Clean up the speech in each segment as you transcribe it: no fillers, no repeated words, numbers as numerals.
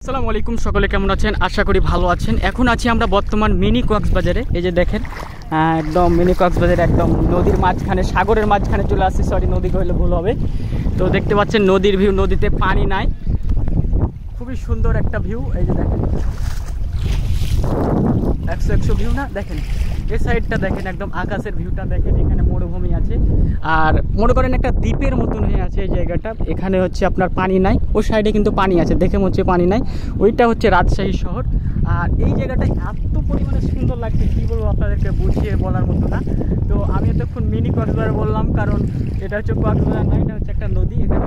আসসালামু আলাইকুম, সকলে কেমন আছেন? আশা করি ভালো আছেন। এখন আছি আমরা বর্তমান মিনি কক্সবাজারে। এই যে দেখেন একদম মিনি কক্সবাজারে, একদম নদীর মাঝখানে, সাগরের মাঝখানে চলে আসছি। সরি, নদী কইলে ভুল হবে। তো দেখতে পাচ্ছেন নদীর ভিউ, নদীতে পানি নাই, খুবই সুন্দর একটা ভিউ। এই যে দেখেন 100 ভিউ না, দেখেন এই সাইডটা দেখেন, একদম আকাশের ভিউটা দেখেন। এখানে মরুভূমি আছে, আর মনে করেন একটা দ্বীপের মতন হয়ে আছে এই জায়গাটা। এখানে হচ্ছে আপনার পানি নাই, ওই সাইডে কিন্তু পানি আছে, দেখে মনে হচ্ছে পানি নাই। ওইটা হচ্ছে রাজশাহী শহর। আর এই জায়গাটা এত পরিমাণে সুন্দর লাগছে, কী বলবো আপনাদেরকে, বুঝিয়ে বলার মতো না। তো আমি এতক্ষণ মিনি কক্সবাজার বললাম, কারণ এটা হচ্ছে কক্সবাজার না, এটা হচ্ছে একটা নদী। এখানে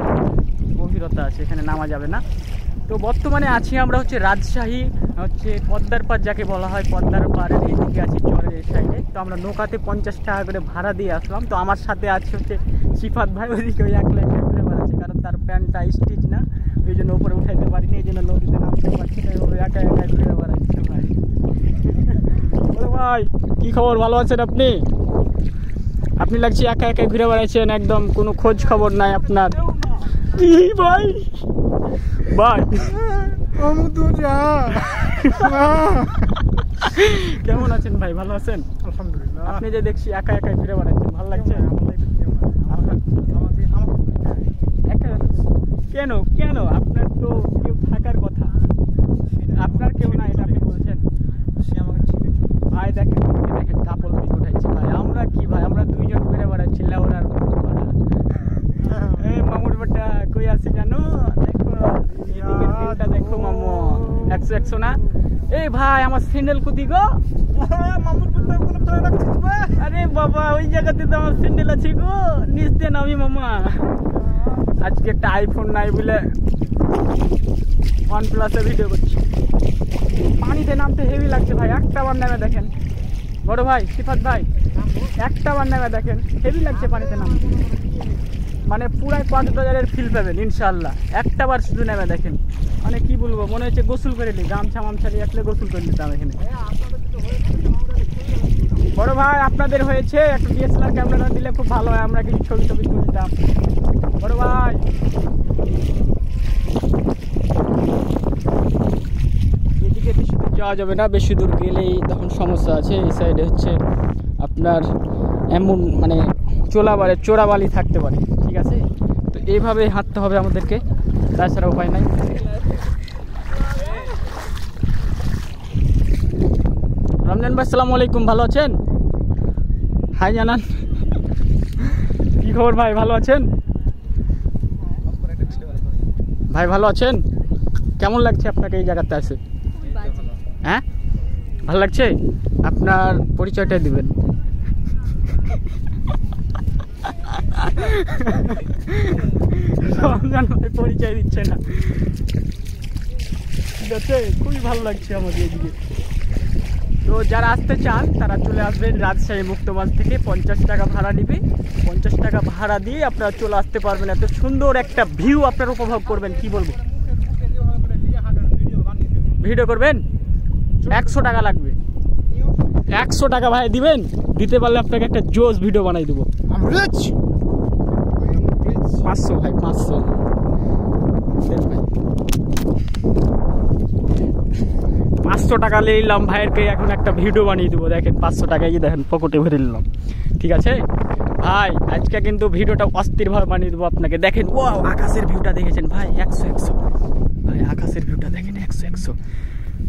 গভীরতা আছে, এখানে নামা যাবে না। তো বর্তমানে আছি আমরা হচ্ছে রাজশাহী, হচ্ছে পদ্মার পাড় যাকে বলা হয়, পদ্মার পাড়ের এইদিকে আছি, চরের এই সাইডে। তো আমরা নৌকাতে 50 টাকা করে ভাড়া দিয়ে আসলাম। তো আমার সাথে আছে হচ্ছে সিফাত ভাই, ওইদিকে ওই একলা ঘুরে বেড়াচ্ছে, কারণ তার প্যান্টটা স্টিচ না, ওই জন্য উপরে উঠাইতে পারিনি, এই জন্য নদীতে নামতে পারছি না, ওইভাবে একা একা ঘুরে বেড়াচ্ছে ভাই। ভাই কী খবর, ভালো আছেন আপনি? আপনি লাগছে একা একা ঘুরে বেড়াচ্ছেন, একদম কোনো খোঁজ খবর নাই আপনার। কি ভাই ভাই কেমন আছেন ভাই, ভালো আছেন? আলহামদুলিল্লাহ। আপনি যে দেখছি একা একা ঘুরে বেড়াচ্ছেন, ভালো লাগছে? কেন কেন আপনার তো কেউ থাকার কথা, আপনার কেউ না, এটা আপনি বলছেন। সে আমাকে ছিঁড়ে ভাই দেখেন দেখেন কাপড় পিক উঠাইছে ভাই। আমরা কি ভাই, আমরা দুইজন ঘুরে বেড়াচ্ছি লেওরার মামুর বেটা কই আছে জানো, দেখো এদিকের ভিউটা দেখো মামু। 100 না। এই ভাই আমার স্যান্ডেল কুতি গো, মামুর বেটা কোনো প্ল্যান রাখছিস ভাই? আরে বাবা ওই জায়গাতে তো আমার স্যান্ডেল আছে গো, নিচ দিয়ে নামি মামা। আজকে একটা আইফোন নাই বলে OnePlus-এ ভিডিও করছি। পানিতে নামতে হেভি লাগছে ভাই, একটা বার নামে দেখেন। বড় ভাই সিফাত ভাই, একটা বার নামে দেখেন, হেভি লাগছে পানিতে নামতে, মানে পুরাই কক্সবাজারের ফিল পাবেন ইনশাল্লাহ। একটা বার শুধু নেমে দেখেন, মানে কি বলবো, মনে হচ্ছে গোসল করে নিই, গামছা মামছা নিয়ে আসলে গোসল করে নিতাম এখানে। বড় ভাই আপনাদের হয়েছে, একটা DSLR ক্যামেরা দিলে খুব ভালো হয়, আমরা কিছু ছবি টবি তুলতাম। বড় ভাই এদিকে বেশি দূর যাওয়া যাবে না, বেশি দূর গেলেই তখন সমস্যা আছে। এই সাইডে হচ্ছে আপনার এমন মানে চোরাবালি থাকতে পারে, ঠিক আছে? তো এইভাবে হাঁটতে হবে আমাদেরকে, তাছাড়া উপায় নাই। রমজান ভাই আসসালামু আলাইকুম, ভালো আছেন? হাই জানান, কি খবর ভাই, ভালো আছেন ভাই? ভালো আছেন? কেমন লাগছে আপনাকে এই জায়গাতে আছে? হ্যাঁ ভালো লাগছে। আপনার পরিচয়টা দিবেন। রমজান ভাই পরিচয় দিচ্ছে না, ঠিক আছে? খুবই ভালো লাগছে আমাদের এদিকে। তো যারা আসতে চান তারা চলে আসবেন রাজশাহী মুক্তবাজ থেকে। 50 টাকা ভাড়া নিবে, 50 টাকা ভাড়া দিয়ে আপনারা চলে আসতে পারবেন। এত সুন্দর একটা ভিউ আপনারা উপভোগ করবেন, কি বলবো। ভিডিও করবেন 100 টাকা লাগবে, 100 টাকা ভাই দিবেন, দিতে পারলে আপনাকে একটা জোস ভিডিও বানাই দেবো। 500 ভাই, 500 500 টাকা নিলাম ভাইয়েরকে, এখন একটা ভিডিও বানিয়ে দেবো। দেখেন 500 টাকায় দেখেন পকেটে ভরে নিলাম, ঠিক আছে ভাই? আজকে কিন্তু ভিডিওটা অস্থিরভাবে বানিয়ে দেবো আপনাকে। দেখেন ও আকাশের ভিউটা দেখেছেন ভাই, 100 ভাই, আকাশের ভিউটা দেখেন 100।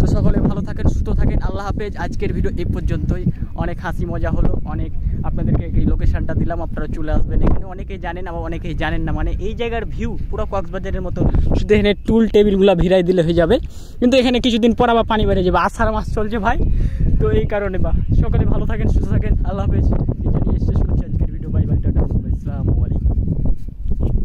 তো সকলে ভালো থাকেন, সুস্থ থাকেন, আল্লাহ হাফেজ। আজকের ভিডিও এই পর্যন্তই। অনেক হাসি মজা হলো, অনেক আপনাদেরকে এই লোকেশনটা দিলাম, আপনারা চলে আসবেন এখানে। অনেকেই জানেন আবার অনেকেই জানেন না, মানে এই জায়গার ভিউ পুরো কক্সবাজারের মতো, শুধু এখানে টুল টেবিলগুলো ভিড়াই দিলে হয়ে যাবে, কিন্তু এখানে কিছুদিন পর আবার পানি বেড়ে যাবে, আষাঢ় মাস চলছে ভাই। তো এই কারণে সকলে ভালো থাকেন, সুস্থ থাকেন, আল্লাহ হাফেজ। এটা নিয়ে শেষ করছি আজকের ভিডিও। বাই বাই, টাটা, আসসালামু আলাইকুম।